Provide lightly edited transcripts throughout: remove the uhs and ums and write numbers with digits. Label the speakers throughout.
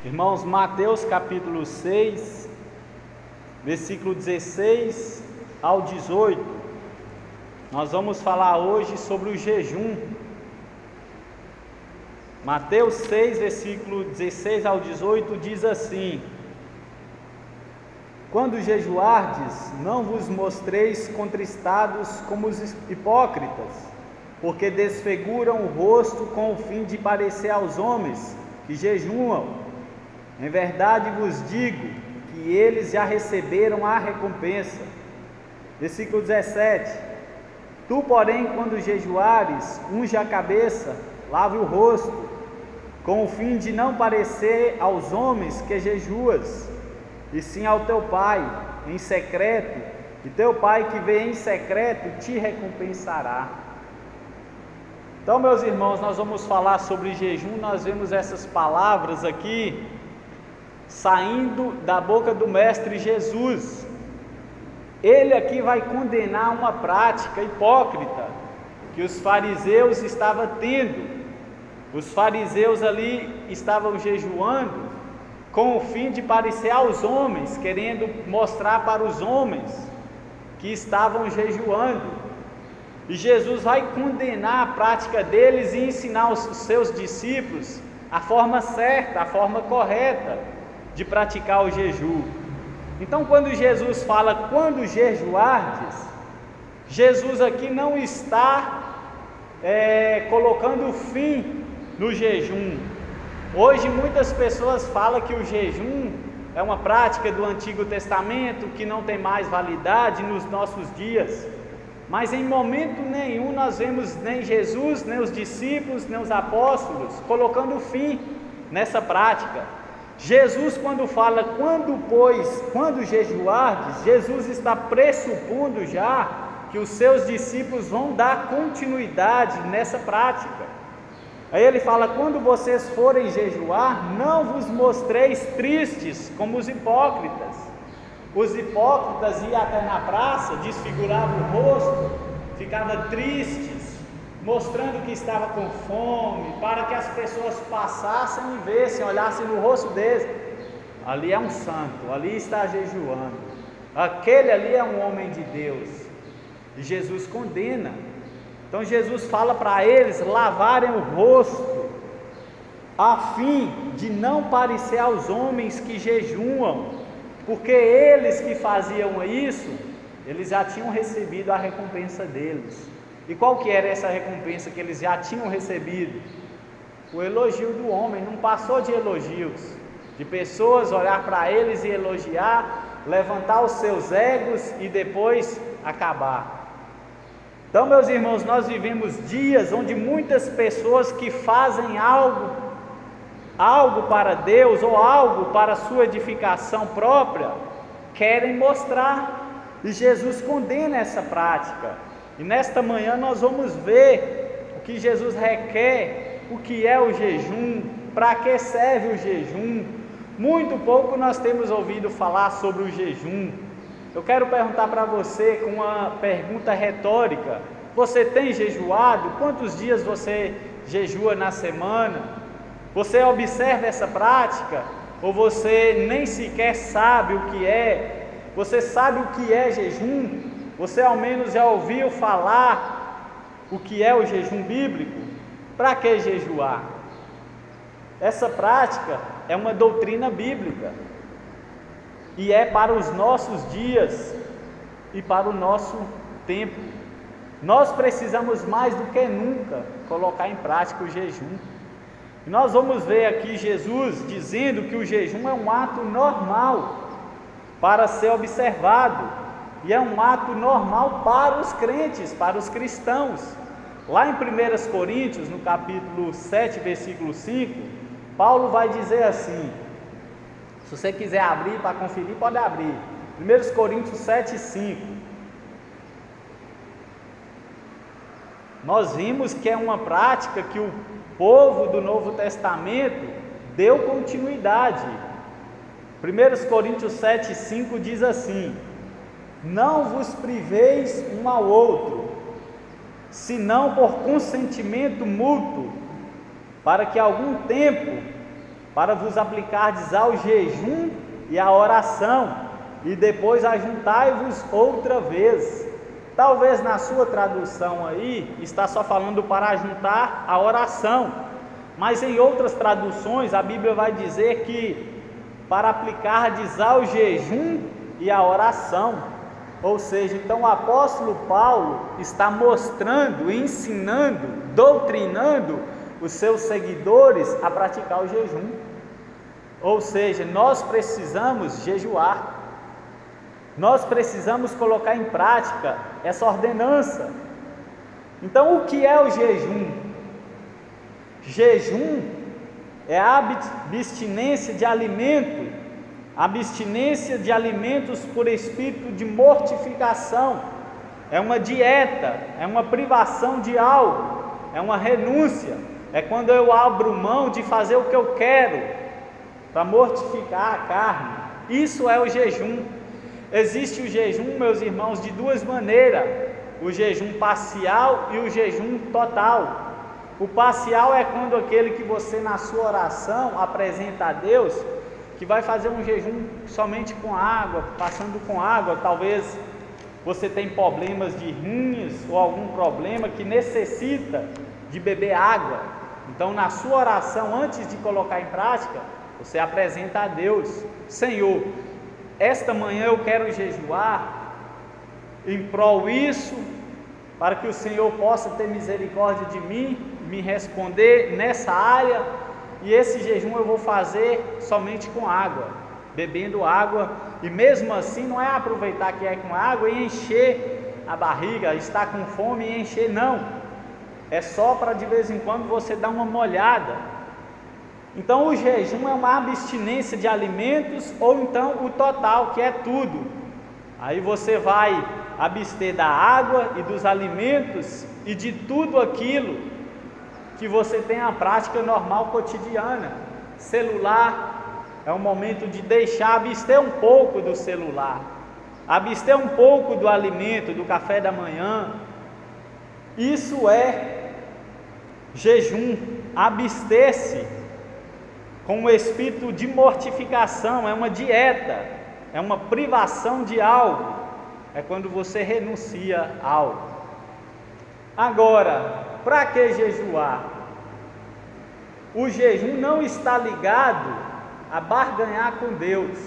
Speaker 1: Irmãos, Mateus capítulo 6, versículo 16 ao 18, nós vamos falar hoje sobre o jejum. Mateus 6, versículo 16 ao 18 diz assim: Quando jejuardes, não vos mostreis contristados como os hipócritas, porque desfiguram o rosto com o fim de parecer aos homens que jejuam. Em verdade vos digo que eles já receberam a recompensa. Versículo 17: Tu, porém, quando jejuares, unge a cabeça, lave o rosto, com o fim de não parecer aos homens que jejuas, e sim ao teu Pai em secreto, e teu Pai que vê em secreto te recompensará. Então, meus irmãos, nós vamos falar sobre jejum. Nós vemos essas palavras aqui saindo da boca do Mestre Jesus. Ele aqui vai condenar uma prática hipócrita que os fariseus estavam tendo. Os fariseus ali estavam jejuando com o fim de parecer aos homens, querendo mostrar para os homens que estavam jejuando. E Jesus vai condenar a prática deles e ensinar os seus discípulos a forma certa, a forma correta de praticar o jejum. Então, quando Jesus fala, quando jejuardes, Jesus aqui não está colocando fim no jejum. Hoje muitas pessoas falam que o jejum é uma prática do Antigo Testamento, que não tem mais validade nos nossos dias. Mas em momento nenhum nós vemos nem Jesus, nem os discípulos, nem os apóstolos colocando fim nessa prática. Jesus, quando fala, quando jejuardes, Jesus está pressupondo já que os seus discípulos vão dar continuidade nessa prática. Aí ele fala: quando vocês forem jejuar, não vos mostreis tristes como os hipócritas. Os hipócritas iam até na praça, desfiguravam o rosto, ficavam tristes, mostrando que estava com fome, para que as pessoas passassem e vissem, olhassem no rosto deles: ali é um santo, ali está jejuando, aquele ali é um homem de Deus. E Jesus condena. Então Jesus fala para eles lavarem o rosto, a fim de não parecer aos homens que jejuam, porque eles que faziam isso, eles já tinham recebido a recompensa deles. E qual que era essa recompensa que eles já tinham recebido? O elogio do homem. Não passou de elogios, de pessoas olhar para eles e elogiar, levantar os seus egos e depois acabar. Então, meus irmãos, nós vivemos dias onde muitas pessoas que fazem algo para Deus ou algo para a sua edificação própria, querem mostrar, e Jesus condena essa prática. E nesta manhã nós vamos ver o que Jesus requer, o que é o jejum, para que serve o jejum. Muito pouco nós temos ouvido falar sobre o jejum. Eu quero perguntar para você com uma pergunta retórica: você tem jejuado? Quantos dias você jejua na semana? Você observa essa prática? Ou você nem sequer sabe o que é? Você sabe o que é jejum? Você ao menos já ouviu falar o que é o jejum bíblico? Para que jejuar? Essa prática é uma doutrina bíblica e é para os nossos dias e para o nosso tempo. Nós precisamos mais do que nunca colocar em prática o jejum. E nós vamos ver aqui Jesus dizendo que o jejum é um ato normal para ser observado. E é um ato normal para os crentes, para os cristãos. Lá em 1 Coríntios, no capítulo 7, versículo 5, Paulo vai dizer assim, se você quiser abrir para conferir, pode abrir. 1 Coríntios 7, 5. Nós vimos que é uma prática que o povo do Novo Testamento deu continuidade. 1 Coríntios 7, 5 diz assim: não vos priveis um ao outro, senão por consentimento mútuo, para que algum tempo para vos aplicardes ao jejum e à oração, e depois ajuntai-vos outra vez. Talvez na sua tradução aí está só falando para ajuntar a oração, mas em outras traduções a Bíblia vai dizer que para aplicardes ao jejum e à oração. Ou seja, então o apóstolo Paulo está mostrando, ensinando, doutrinando os seus seguidores a praticar o jejum. Ou seja, nós precisamos jejuar. Nós precisamos colocar em prática essa ordenança. Então, o que é o jejum? Jejum é a abstinência de alimento, abstinência de alimentos por espírito de mortificação. É uma dieta, é uma privação de algo, é uma renúncia. É quando eu abro mão de fazer o que eu quero para mortificar a carne. Isso é o jejum. Existe o jejum, meus irmãos, de duas maneiras: o jejum parcial e o jejum total. O parcial é quando aquele que você na sua oração apresenta a Deus, que vai fazer um jejum somente com água, passando com água. Talvez você tenha problemas de rins ou algum problema que necessita de beber água. Então, na sua oração, antes de colocar em prática, você apresenta a Deus: Senhor, esta manhã eu quero jejuar em prol isso, para que o Senhor possa ter misericórdia de mim, me responder nessa área, e esse jejum eu vou fazer somente com água, bebendo água, e mesmo assim não é aproveitar que é com água e encher a barriga, estar com fome e encher, não, é só para de vez em quando você dar uma molhada. Então o jejum é uma abstinência de alimentos, ou então o total, que é tudo. Aí você vai abster da água e dos alimentos e de tudo aquilo que você tem a prática normal cotidiana. Celular é um momento de deixar, abster um pouco do celular, abster um pouco do alimento, do café da manhã. Isso é jejum, abster-se com o espírito de mortificação. É uma dieta, é uma privação de algo, é quando você renuncia a algo. Agora, para que jejuar? O jejum não está ligado a barganhar com Deus.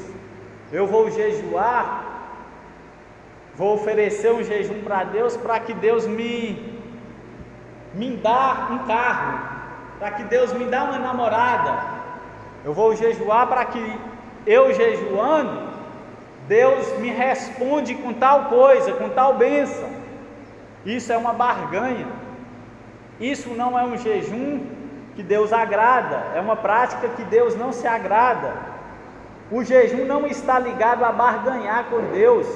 Speaker 1: Eu vou jejuar, vou oferecer um jejum para Deus, para que Deus me dá um carro, para que Deus me dá uma namorada. Eu vou jejuar para que eu jejuando, Deus me responde com tal coisa, com tal bênção. Isso é uma barganha. Isso não é um jejum que Deus agrada, é uma prática que Deus não se agrada. O jejum não está ligado a barganhar com Deus,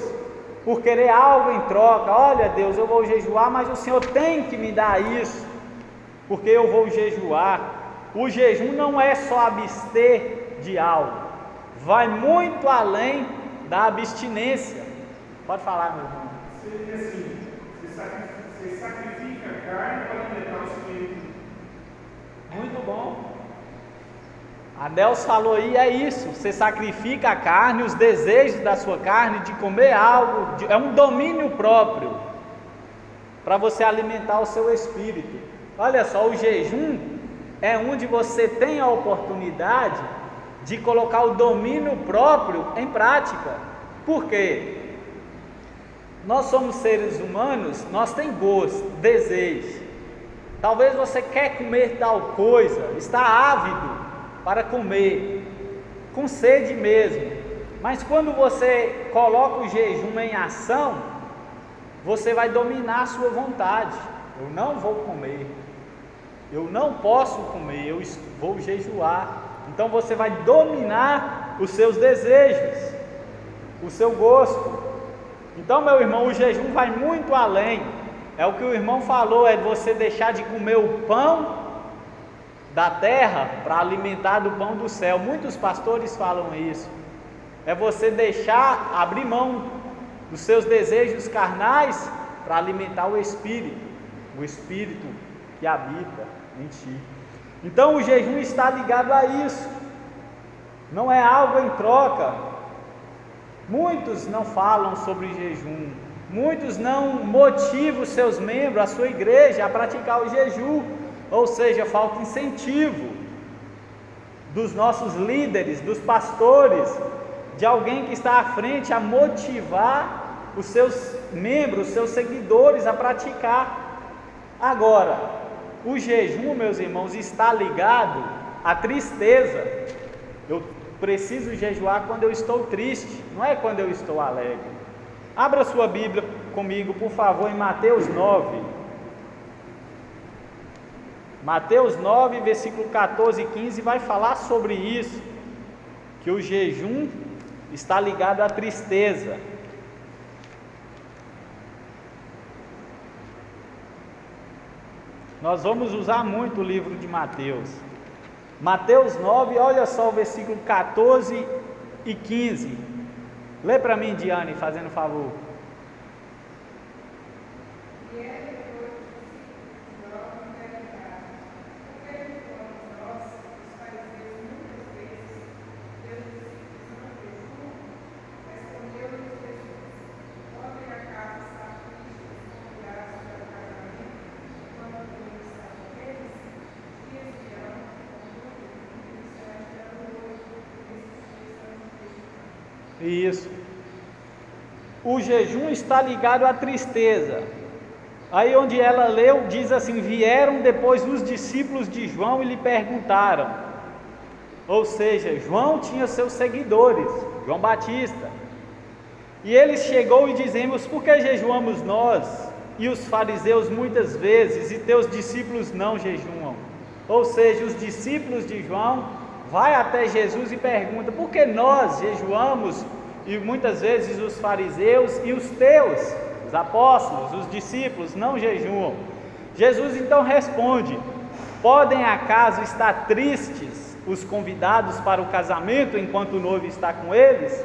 Speaker 1: por querer algo em troca. Olha, Deus, eu vou jejuar, mas o Senhor tem que me dar isso, porque eu vou jejuar. O jejum não é só abster de algo, vai muito além da abstinência. Pode falar, meu irmão.
Speaker 2: Seria assim, você sacrifica a carne para alimentar o espírito.
Speaker 1: Muito bom. Adeus falou aí, é isso. Você sacrifica a carne, os desejos da sua carne de comer algo, é um domínio próprio para você alimentar o seu espírito. Olha só, o jejum é onde você tem a oportunidade de colocar o domínio próprio em prática. Por quê? Nós somos seres humanos, nós temos gosto, desejo. Talvez você quer comer tal coisa, está ávido para comer, com sede mesmo. Mas quando você coloca o jejum em ação, você vai dominar a sua vontade. Eu não vou comer, eu não posso comer, eu vou jejuar. Então você vai dominar os seus desejos, o seu gosto. Então, meu irmão, o jejum vai muito além. É o que o irmão falou, é você deixar de comer o pão da terra para alimentar do pão do céu. Muitos pastores falam isso. É você deixar, abrir mão dos seus desejos carnais para alimentar o espírito que habita em ti. Então o jejum está ligado a isso. não é algo em troca. Muitos não falam sobre jejum, muitos não motivam os seus membros, a sua igreja, a praticar o jejum, ou seja, falta incentivo dos nossos líderes, dos pastores, de alguém que está à frente a motivar os seus membros, os seus seguidores a praticar. Agora, o jejum, meus irmãos, está ligado à tristeza. Eu preciso jejuar quando eu estou triste, não é quando eu estou alegre. Abra sua Bíblia comigo, por favor, em Mateus 9. Mateus 9, versículo 14 e 15 vai falar sobre isso, que o jejum está ligado à tristeza. Nós vamos usar muito o livro de Mateus. Mateus 9, olha só o versículo 14 e 15. Lê para mim, Diane, fazendo favor. Isso. O jejum está ligado à tristeza. Aí onde ela leu, diz assim: vieram depois os discípulos de João e lhe perguntaram. Ou seja, João tinha seus seguidores, João Batista. E ele chegou e dizemos: por que jejuamos nós e os fariseus muitas vezes e teus discípulos não jejuam? Ou seja, os discípulos de João vai até Jesus e pergunta: por que nós jejuamos e muitas vezes os fariseus e os teus, os apóstolos, os discípulos não jejuam? Jesus então responde: podem acaso estar tristes os convidados para o casamento enquanto o noivo está com eles?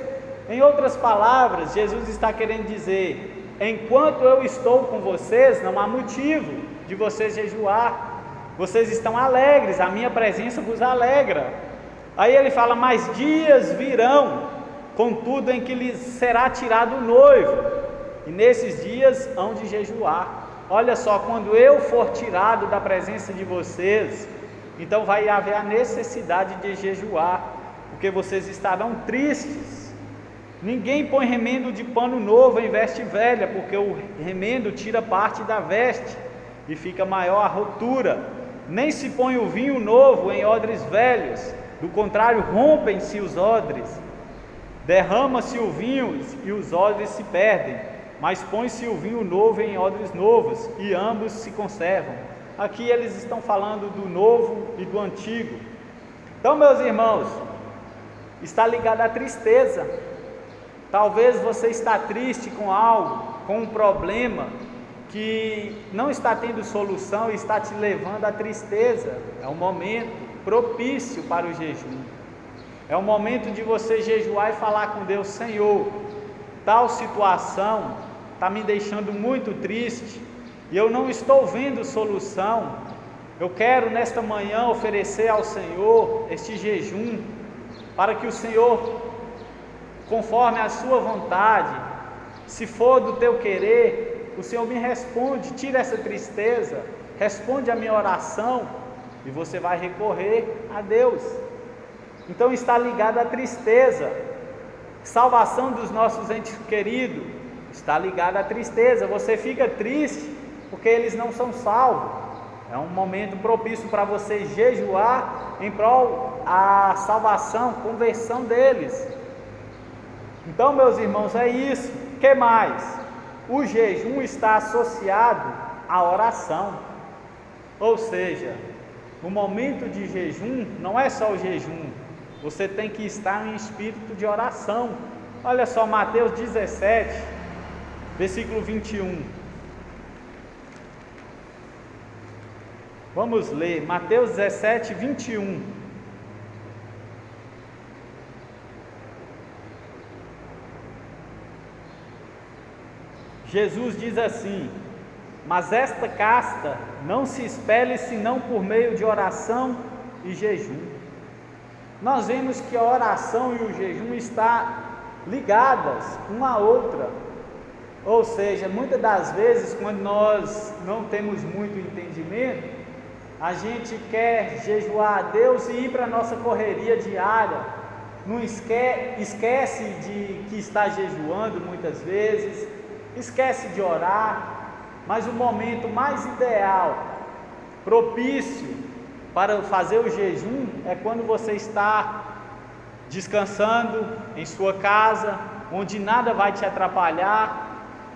Speaker 1: Em outras palavras, Jesus está querendo dizer: enquanto eu estou com vocês, não há motivo de vocês jejuar. Vocês estão alegres, a minha presença vos alegra. Aí ele fala: mas dias virão, contudo, em que lhes será tirado o noivo, e nesses dias hão de jejuar. Olha só, quando eu for tirado da presença de vocês, então vai haver a necessidade de jejuar, porque vocês estarão tristes. Ninguém põe remendo de pano novo em veste velha, porque o remendo tira parte da veste e fica maior a rotura. Nem se põe o vinho novo em odres velhos, do contrário, rompem-se os odres, derrama-se o vinho e os odres se perdem, mas põe-se o vinho novo em odres novos, e ambos se conservam. Aqui eles estão falando do novo e do antigo. Então, meus irmãos, está ligado à tristeza. Talvez você está triste com algo, com um problema que não está tendo solução e está te levando à tristeza. É um momento propício para o jejum. É o momento de você jejuar e falar com Deus: Senhor, tal situação está me deixando muito triste e eu não estou vendo solução. Eu quero nesta manhã oferecer ao Senhor este jejum, para que o Senhor, conforme a sua vontade, se for do teu querer, o Senhor me responde, tira essa tristeza, responde a minha oração, e você vai recorrer a Deus. Então está ligado à tristeza. Salvação dos nossos entes queridos está ligado à tristeza. Você fica triste porque eles não são salvos. É um momento propício para você jejuar em prol da salvação, conversão deles. Então, meus irmãos, é isso. O que mais? O jejum está associado à oração. Ou seja, no momento de jejum, não é só o jejum, você tem que estar em espírito de oração. Olha só, Mateus 17, versículo 21. Vamos ler, Mateus 17, 21. Jesus diz assim: mas esta casta não se expele senão por meio de oração e jejum. nós vemos que a oração e o jejum estão ligadas uma à outra. Ou seja, muitas das vezes, quando nós não temos muito entendimento, a gente quer jejuar a Deus e ir para a nossa correria diária, não esquece de que está jejuando muitas vezes, esquece de orar, mas o momento mais ideal, propício para fazer o jejum é quando você está descansando em sua casa, onde nada vai te atrapalhar,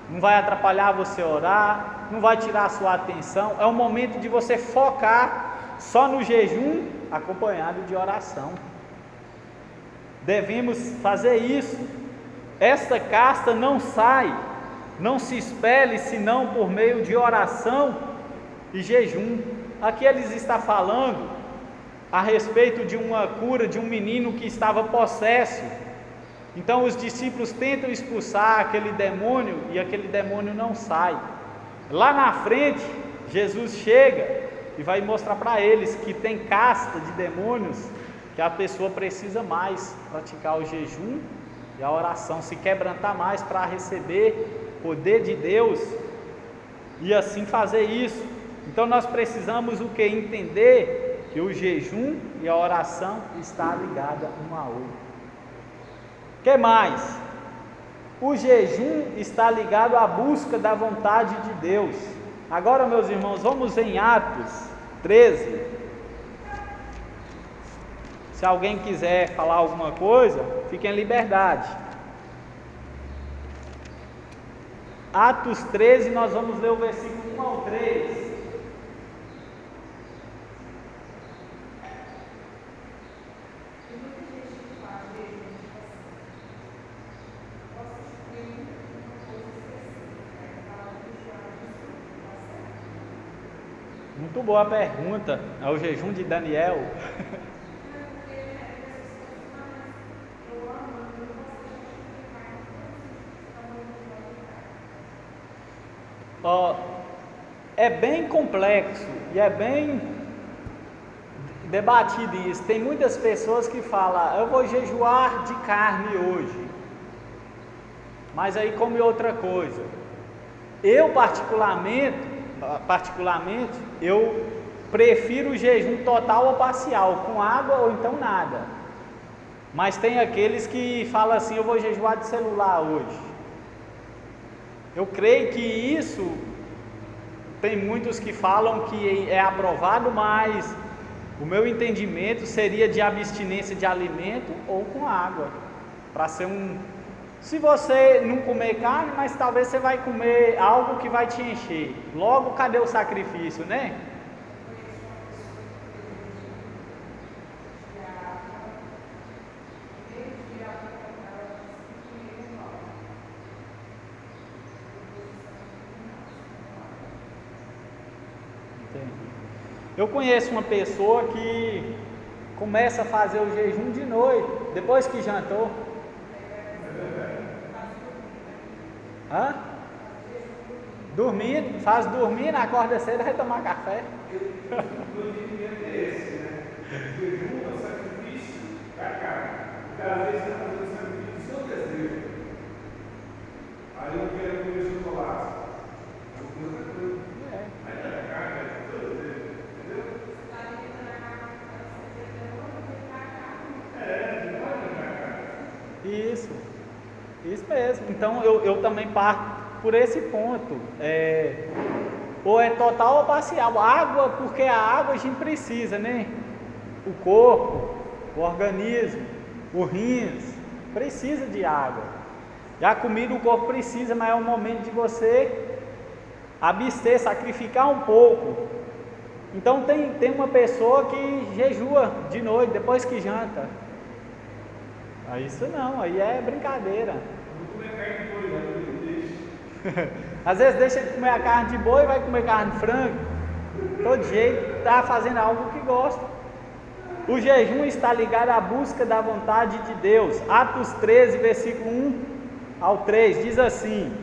Speaker 1: não vai atrapalhar você orar, não vai tirar a sua atenção. É o momento de você focar só no jejum, acompanhado de oração. Devemos fazer isso. Esta casta não se expele senão por meio de oração e jejum. Aqui eles estão falando a respeito de uma cura de um menino que estava possesso. Então os discípulos tentam expulsar aquele demônio e aquele demônio não sai. Lá na frente, Jesus chega e vai mostrar para eles que tem casta de demônios, que a pessoa precisa mais praticar o jejum e a oração, se quebrantar mais para receber poder de Deus e assim fazer isso. Então nós precisamos o que? Entender que o jejum e a oração está ligada uma à outra. O que mais? O jejum está ligado à busca da vontade de Deus. Agora, meus irmãos, vamos em Atos 13. Se alguém quiser falar alguma coisa, fique em liberdade. Atos 13, nós vamos ler o versículo 1 ao 3. Muito boa pergunta. É o jejum de Daniel. É bem complexo e é bem debatido isso. Tem muitas pessoas que falam: eu vou jejuar de carne hoje, mas aí come outra coisa. Eu particularmente, eu prefiro o jejum total ou parcial, com água ou então nada. Mas tem aqueles que falam assim: eu vou jejuar de celular hoje. Eu creio que isso, tem muitos que falam que é aprovado, mas o meu entendimento seria de abstinência de alimento ou com água, para ser se você não comer carne, mas talvez você vai comer algo que vai te encher. Logo, cadê o sacrifício, né? Eu conheço uma pessoa que começa a fazer o jejum de noite, depois que jantou. Faz dormir, acorda cedo e vai tomar café.
Speaker 2: O entendimento é esse, né? O jejum é o sacrifício da carne. Às vezes você está fazendo o sacrifício do seu desejo. Aí eu quero comer chocolate. Eu como outra coisa. Aí não é carne, é do seu desejo. Entendeu? Não pode comer carne.
Speaker 1: Isso mesmo. Então eu também parto por esse ponto. Ou é total ou parcial. Água, porque a água a gente precisa, né? O corpo, o organismo, o rins precisa de água. Já a comida o corpo precisa, mas é o momento de você abster, sacrificar um pouco. Então tem uma pessoa que jejua de noite, depois que janta. Isso não, aí é brincadeira.
Speaker 2: Não comer carne de boi, não, deixa.
Speaker 1: Às vezes deixa de comer a carne de boi e vai comer carne de frango. Todo jeito, está fazendo algo que gosta. O jejum está ligado à busca da vontade de Deus. Atos 13, versículo 1 ao 3, diz assim: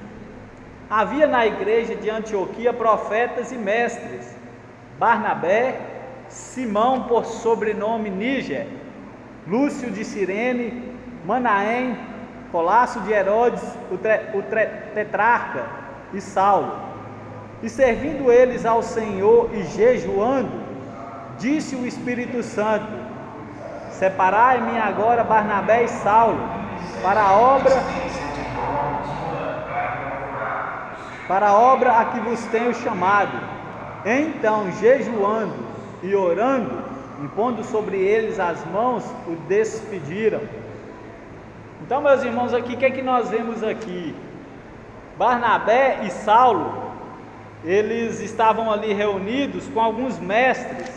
Speaker 1: havia na igreja de Antioquia profetas e mestres: Barnabé, Simão por sobrenome Níger, Lúcio de Cirene, Manaém, Colasso de Herodes, o tetrarca, e Saulo. E servindo eles ao Senhor e jejuando, disse o Espírito Santo: separai-me agora Barnabé e Saulo para a obra a que vos tenho chamado. Então, jejuando e orando, impondo sobre eles as mãos, o despediram. Então, meus irmãos, aqui, o que é que nós vemos aqui? Barnabé e Saulo, eles estavam ali reunidos com alguns mestres,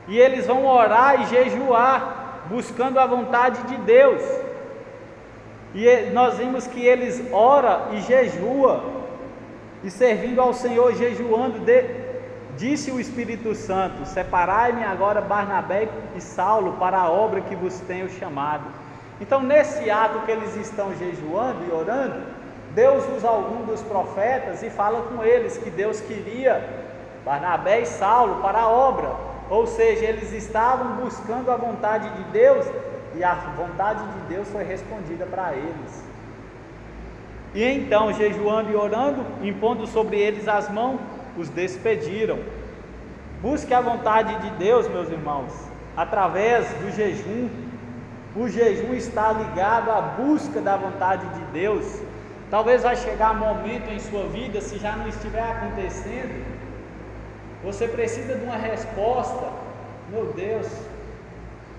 Speaker 1: e eles vão orar e jejuar, buscando a vontade de Deus. E nós vimos que eles oram e jejuam, e servindo ao Senhor, jejuando, disse o Espírito Santo: separai-me agora Barnabé e Saulo para a obra que vos tenho chamado. Então, nesse ato que eles estão jejuando e orando, Deus usa algum dos profetas e fala com eles que Deus queria Barnabé e Saulo para a obra, ou seja, eles estavam buscando a vontade de Deus, e a vontade de Deus foi respondida para eles. E então, jejuando e orando, impondo sobre eles as mãos, os despediram. Busque a vontade de Deus, meus irmãos, através do jejum. O jejum está ligado à busca da vontade de Deus. Talvez vai chegar um momento em sua vida, se já não estiver acontecendo, você precisa de uma resposta. Meu Deus,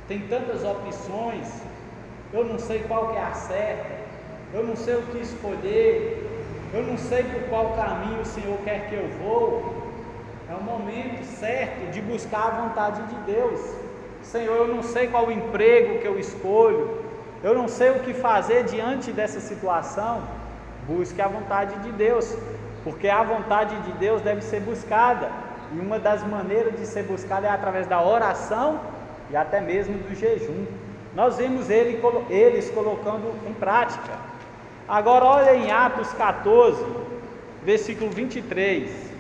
Speaker 1: tem tantas opções, eu não sei qual que é a certa, eu não sei o que escolher, eu não sei por qual caminho o Senhor quer que eu vou. É o momento certo de buscar a vontade de Deus. Senhor, eu não sei qual o emprego que eu escolho, eu não sei o que fazer diante dessa situação. Busque a vontade de Deus, porque a vontade de Deus deve ser buscada, e uma das maneiras de ser buscada é através da oração e até mesmo do jejum. Nós vimos eles colocando em prática. Agora olha em Atos 14, versículo 23.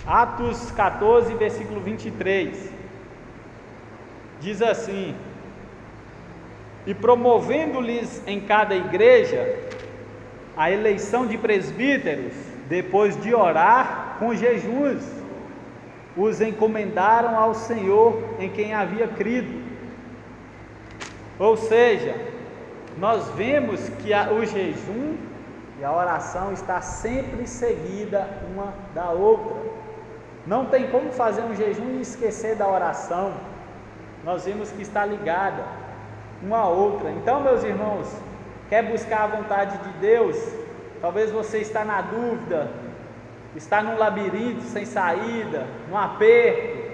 Speaker 1: Atos 14, versículo 23, diz assim: e promovendo-lhes em cada igreja a eleição de presbíteros, depois de orar com jejuns, os encomendaram ao Senhor em quem havia crido. Ou seja, nós vemos que o jejum e a oração está sempre seguida uma da outra. Não tem como fazer um jejum e esquecer da oração. Nós vemos que está ligada uma à outra. Então, meus irmãos, quer buscar a vontade de Deus? Talvez você está na dúvida, está num labirinto sem saída, num aperto.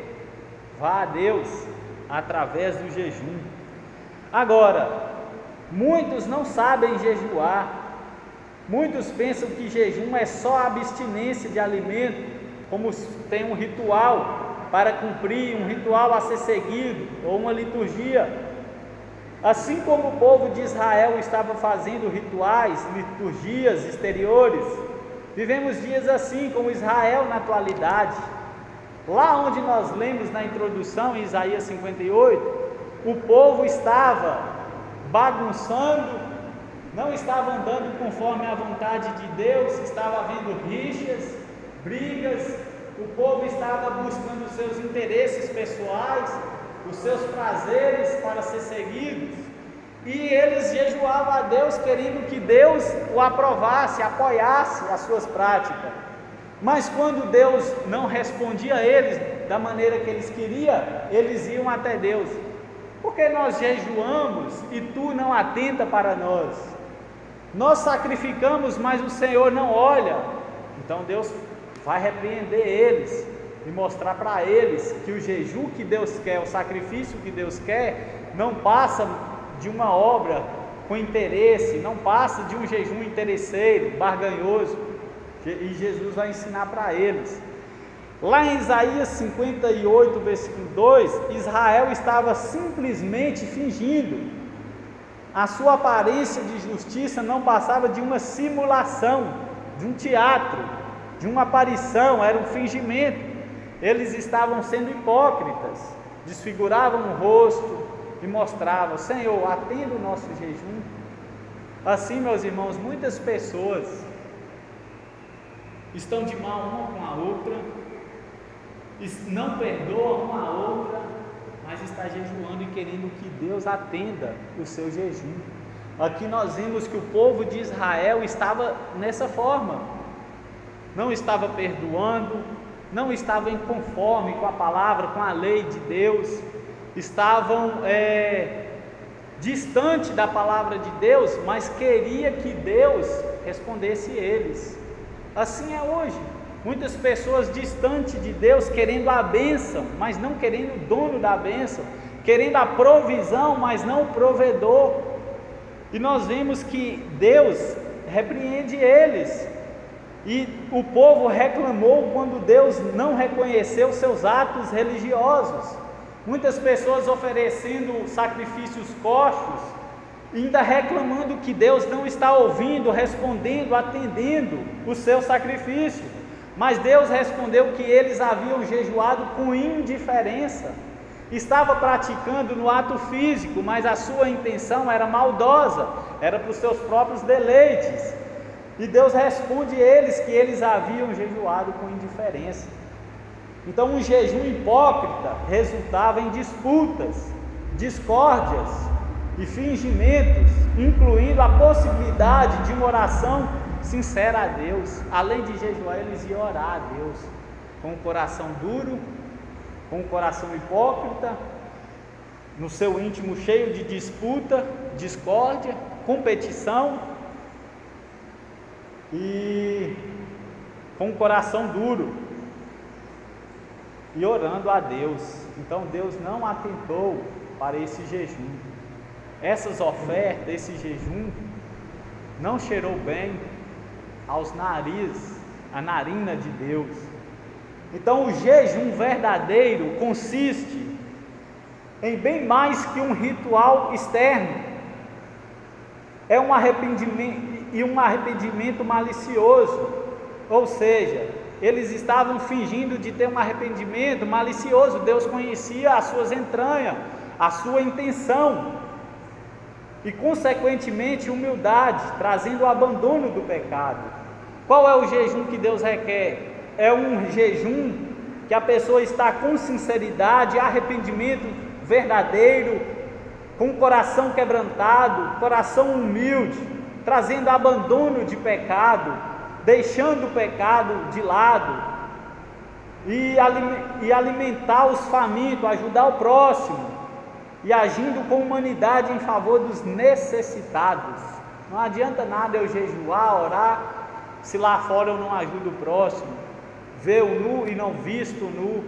Speaker 1: Vá a Deus através do jejum. Agora, muitos não sabem jejuar. Muitos pensam que jejum é só abstinência de alimento, como tem um ritual para cumprir, um ritual a ser seguido, ou uma liturgia. Assim como o povo de Israel estava fazendo rituais, liturgias exteriores, vivemos dias assim como Israel na atualidade. Lá onde nós lemos na introdução, em Isaías 58, o povo estava bagunçando, não estava andando conforme a vontade de Deus, estava havendo rixas, brigas, o povo estava buscando os seus interesses pessoais, os seus prazeres para ser seguidos, e eles jejuavam a Deus, querendo que Deus o aprovasse, apoiasse as suas práticas. Mas quando Deus não respondia a eles da maneira que eles queriam, eles iam até Deus: porque nós jejuamos e tu não atenta para nós? Nós sacrificamos, mas o Senhor não olha. Então Deus vai repreender eles e mostrar para eles que o jejum que Deus quer, o sacrifício que Deus quer, não passa de uma obra com interesse, não passa de um jejum interesseiro, barganhoso. E Jesus vai ensinar para eles. Lá em Isaías 58, versículo 2, Israel estava simplesmente fingindo. A sua aparência de justiça não passava de uma simulação de um teatro, de uma aparição, era um fingimento. Eles estavam sendo hipócritas, desfiguravam o rosto e mostravam: Senhor, atenda o nosso jejum. Assim, meus irmãos, muitas pessoas estão de mal uma com a outra, não perdoam uma a outra, mas está jejuando e querendo que Deus atenda o seu jejum. Aqui nós vimos que o povo de Israel estava nessa forma, não estava perdoando, não estava em conforme com a palavra, com a lei de Deus, estavam distante da palavra de Deus, mas queria que Deus respondesse eles. Assim é hoje, muitas pessoas distante de Deus, querendo a bênção, mas não querendo o dono da bênção, querendo a provisão, mas não o provedor. E nós vimos que Deus repreende eles, e o povo reclamou quando Deus não reconheceu seus atos religiosos. Muitas pessoas oferecendo sacrifícios coxos, ainda reclamando que Deus não está ouvindo, respondendo, atendendo o seu sacrifício. Mas Deus respondeu que eles haviam jejuado com indiferença, estava praticando no ato físico, mas a sua intenção era maldosa, era para os seus próprios deleites. E Deus responde eles que eles haviam jejuado com indiferença. Então, um jejum hipócrita resultava em disputas, discórdias e fingimentos, incluindo a possibilidade de uma oração sincera a Deus. Além de jejuar, eles iam orar a Deus com o coração duro, com o coração hipócrita, no seu íntimo cheio de disputa, discórdia, competição, e com o coração duro, e orando a Deus. Então Deus não atentou para esse jejum. Essas ofertas, esse jejum não cheirou bem aos narizes, a narina de Deus. Então o jejum verdadeiro consiste em bem mais que um ritual externo. É um arrependimento malicioso, ou seja, eles estavam fingindo de ter um arrependimento malicioso. Deus conhecia as suas entranhas, a sua intenção, e consequentemente humildade, trazendo o abandono do pecado. Qual é o jejum que Deus requer? É um jejum que a pessoa está com sinceridade, arrependimento verdadeiro, com o coração quebrantado, coração humilde, trazendo abandono de pecado, deixando o pecado de lado, e alimentar os famintos, ajudar o próximo, e agindo com humanidade em favor dos necessitados. Não adianta nada eu jejuar, orar, se lá fora eu não ajudo o próximo, ver o nu e não visto o nu,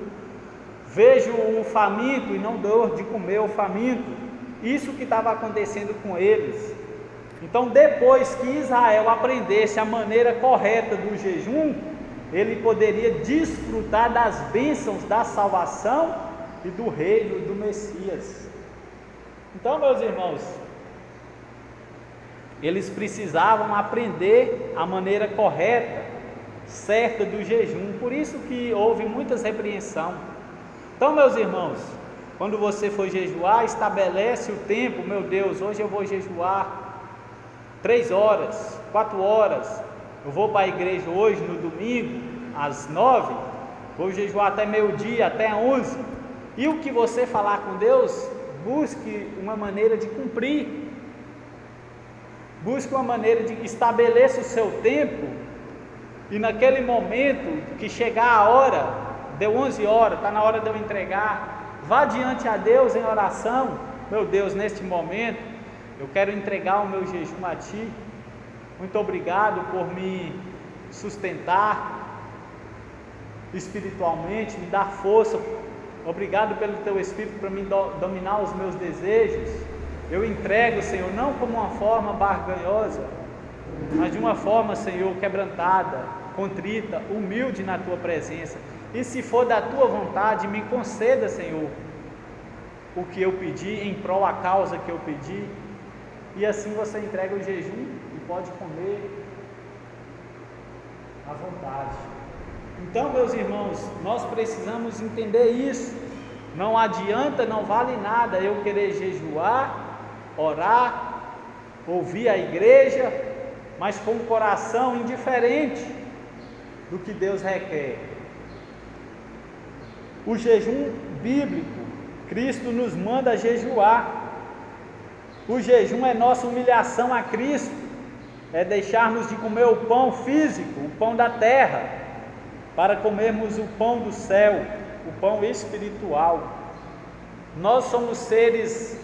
Speaker 1: vejo o faminto e não dou de comer o faminto. Isso que estava acontecendo com eles. Então, depois que Israel aprendesse a maneira correta do jejum, ele poderia desfrutar das bênçãos da salvação e do reino do Messias. Então, meus irmãos, eles precisavam aprender a maneira correta, certa do jejum. Por isso que houve muitas repreensões. Então, meus irmãos, quando você for jejuar, estabelece o tempo. Meu Deus, hoje eu vou jejuar 3 horas, 4 horas. Eu vou para a igreja hoje no domingo às 9, vou jejuar até meio-dia, até 11. E o que você falar com Deus, busque uma maneira de cumprir. Busque uma maneira de estabelecer o seu tempo, e naquele momento que chegar a hora, deu 11 horas, está na hora de eu entregar, vá diante a Deus em oração. Meu Deus, neste momento eu quero entregar o meu jejum a Ti. Muito obrigado por me sustentar espiritualmente, me dar força. Obrigado pelo Teu Espírito para me dominar os meus desejos. Eu entrego, Senhor, não como uma forma barganhosa, mas de uma forma, Senhor, quebrantada, contrita, humilde na Tua presença. E se for da Tua vontade, me conceda, Senhor, o que eu pedi, em prol a causa que eu pedi. E assim você entrega o jejum e pode comer à vontade. Então, meus irmãos, nós precisamos entender isso. Não adianta, não vale nada eu querer jejuar, orar, ouvir a igreja, mas com o coração indiferente do que Deus requer. O jejum bíblico, Cristo nos manda jejuar. O jejum é nossa humilhação a Cristo, é deixarmos de comer o pão físico, o pão da terra, para comermos o pão do céu, o pão espiritual. Nós somos seres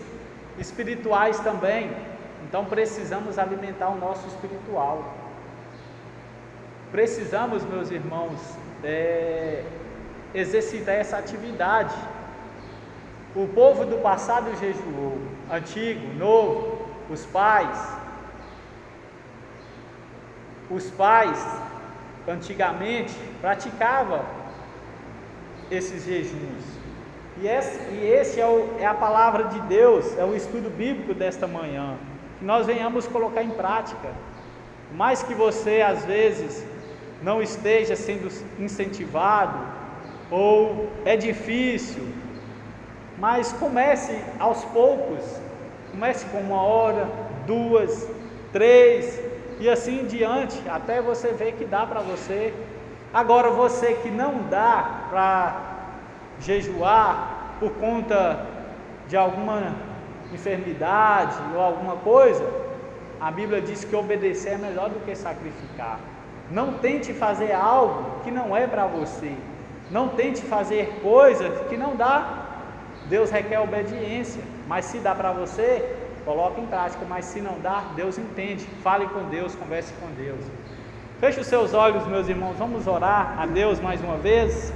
Speaker 1: espirituais também, então precisamos alimentar o nosso espiritual. Precisamos, meus irmãos, exercitar essa atividade. O povo do passado jejuou, antigo, novo, os pais antigamente praticavam esses jejuns. E esse é a palavra de Deus, é o estudo bíblico desta manhã, que nós venhamos colocar em prática. Mais que você às vezes não esteja sendo incentivado, ou é difícil, mas comece aos poucos, comece com 1 hora, 2, 3 e assim em diante, até você ver que dá para você. Agora você que não dá para jejuar por conta de alguma enfermidade ou alguma coisa, a Bíblia diz que obedecer é melhor do que sacrificar. Não tente fazer algo que não é para você, não tente fazer coisas que não dá. Deus requer obediência, mas se dá para você, coloque em prática, mas se não dá, Deus entende. Fale com Deus, converse com Deus. Feche os seus olhos, meus irmãos, vamos orar a Deus mais uma vez.